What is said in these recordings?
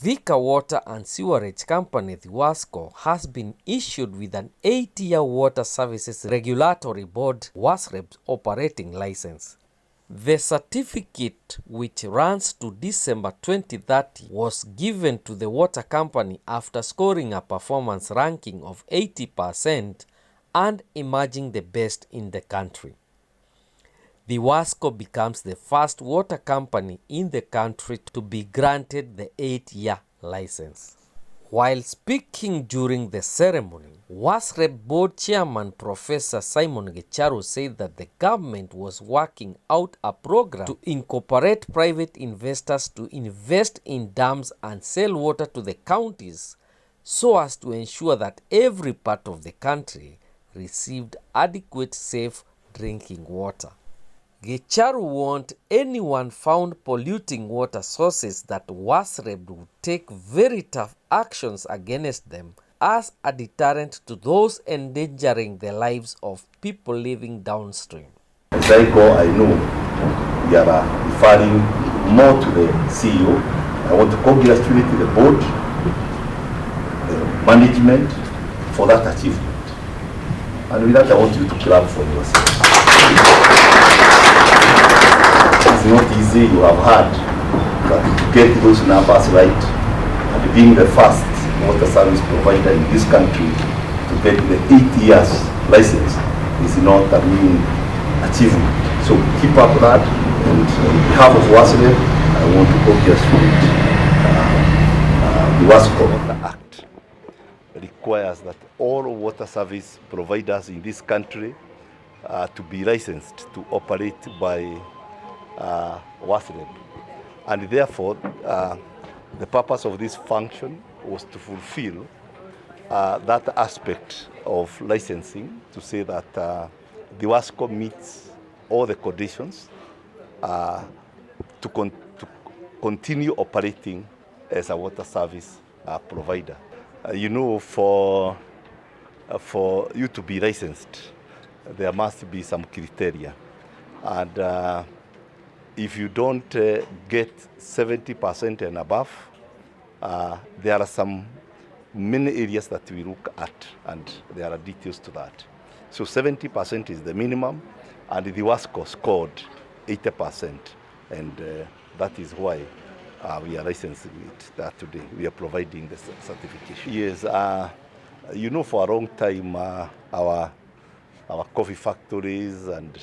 Thika Water and Sewerage Company Thiwasco has been issued with an 8-year Water Services Regulatory Board WASREB operating license. The certificate, which runs to December 2030, was given to the water company after scoring a performance ranking of 80% and emerging the best in the country. Thiwasco becomes the first water company in the country to be granted the 8-year license. While speaking during the ceremony, WASREB Board Chairman Professor Simon Gicharu said that the government was working out a program to incorporate private investors to invest in dams and sell water to the counties so as to ensure that every part of the country received adequate, safe drinking water. Gicharu warned anyone found polluting water sources that WASREB would take very tough actions against them as a deterrent to those endangering the lives of people living downstream. As I go, I know we are referring more to the CEO. I want to congratulate the board, the management for that achievement. And with that, I want you to clap for yourself. It's not easy, you have heard, but to get those numbers right and being the first water service provider in this country to get the 8 years license is not a mean achievement. So keep up that, and on behalf of WASREB, I want to congratulate the Thiwasco Water Act. It requires that all water service providers in this country to be licensed to operate by WASREB. And therefore, the purpose of this function was to fulfill that aspect of licensing, to say that Thiwasco meets all the conditions to continue operating as a water service provider. For you to be licensed, there must be some criteria. And if you don't get 70% and above, there are some many areas that we look at, and there are details to that. So 70% is the minimum, and the Thiwasco scored 80%, and that is why we are licensing it today. We are providing the certification. Yes, for a long time, our coffee factories and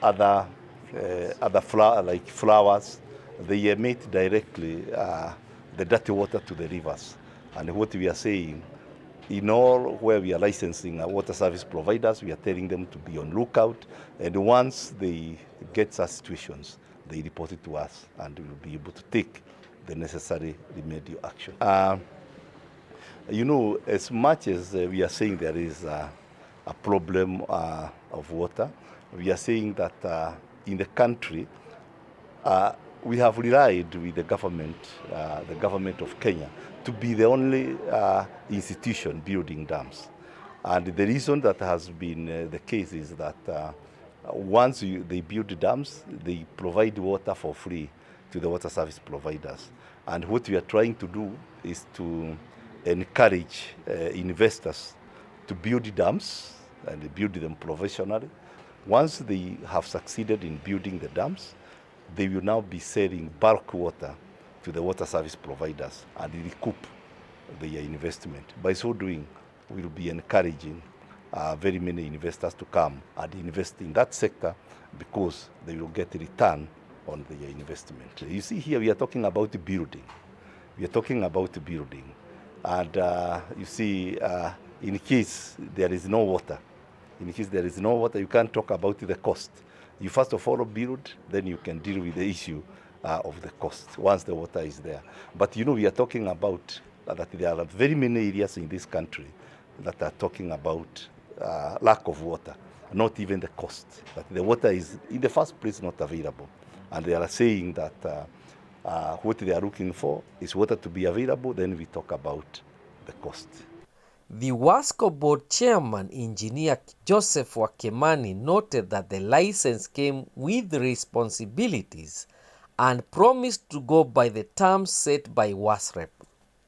other flowers, they emit directly the dirty water to the rivers. And what we are saying, in all where we are licensing our water service providers, we are telling them to be on lookout, and once they get such situations, they report it to us, and we will be able to take the necessary remedial action. As much as we are saying there is a problem of water, we are saying that in the country, we have relied with the government of Kenya, to be the only institution building dams. And the reason that has been the case is that once they build dams, they provide water for free to the water service providers. And what we are trying to do is to encourage investors to build dams, and build them professionally. Once they have succeeded in building the dams, they will now be selling bulk water to the water service providers and recoup their investment. By so doing, we will be encouraging very many investors to come and invest in that sector, because they will get a return on their investment. You see here, we are talking about building. We are talking about building. And you see, in case there is no water, you can't talk about the cost. You first of all build, then you can deal with the issue of the cost once the water is there. But we are talking about that there are very many areas in this country that are talking about lack of water, not even the cost. That the water is, in the first place, not available. And they are saying that what they are looking for is water to be available, then we talk about the cost. The Thiwasco Board Chairman, Engineer Joseph Wakemani, noted that the license came with responsibilities and promised to go by the terms set by WASREP.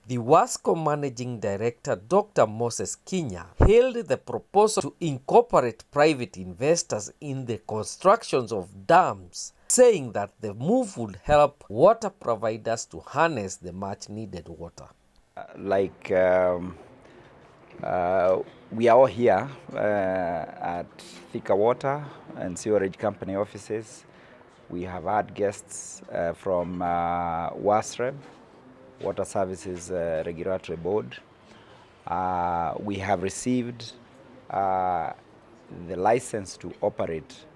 The Thiwasco Managing Director Dr. Moses Kinya hailed the proposal to incorporate private investors in the constructions of dams, saying that the move would help water providers to harness the much needed water. We are all here at Thika Water and Sewerage Company offices. We have had guests from WASREB, Water Services Regulatory Board. We have received the license to operate.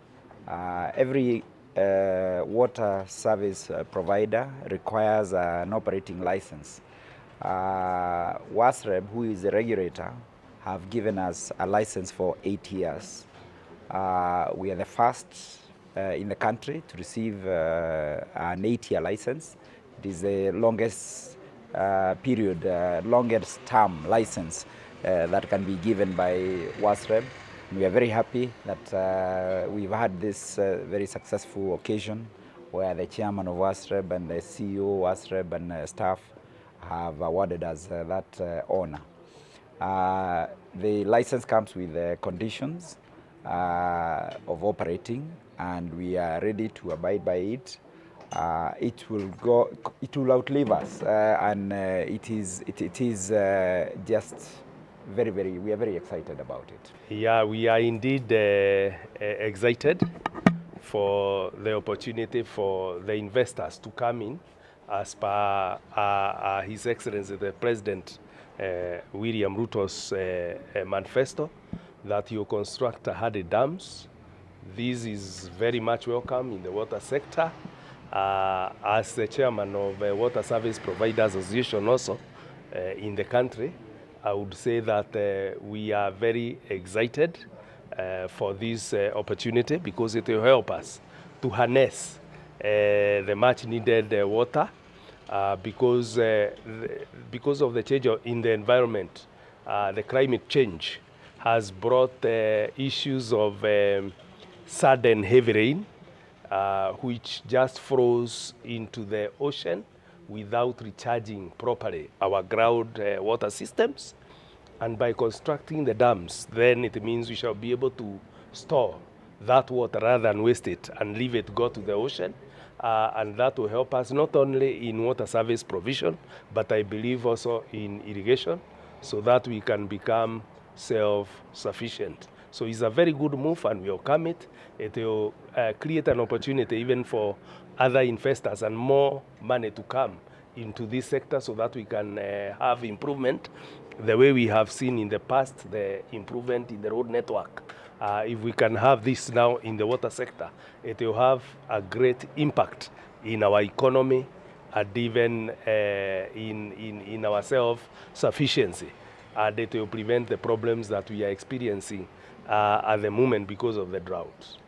Every water service provider requires an operating license. WASREB, who is the regulator, have given us a license for 8 years. We are the first in the country to receive an 8-year license. It is the longest longest term license that can be given by WASREB. We are very happy that we've had this very successful occasion where the chairman of WASREB and the CEO of WASREB and staff have awarded us that honor. The license comes with conditions of operating, and we are ready to abide by it. It will outlive us, and it is just we are very excited about it. Yeah, we are indeed excited for the opportunity for the investors to come in as per His Excellency the President William Ruto's manifesto that you construct 100 dams. This is very much welcome in the water sector. As the chairman of Water Service Providers Association also in the country, I would say that we are very excited for this opportunity because it will help us to harness the much needed water because of the change in the environment. The climate change has brought issues of sudden heavy rain, which just flows into the ocean without recharging properly our ground water systems. And by constructing the dams, then it means we shall be able to store that water rather than waste it and leave it go to the ocean. And that will help us not only in water service provision, but I believe also in irrigation, so that we can become self-sufficient. So it's a very good move, and we welcome it. It will create an opportunity even for other investors and more money to come into this sector, so that we can have improvement the way we have seen in the past, the improvement in the road network. If we can have this now in the water sector, it will have a great impact in our economy and even in our self-sufficiency. And it will prevent the problems that we are experiencing at the moment because of the drought.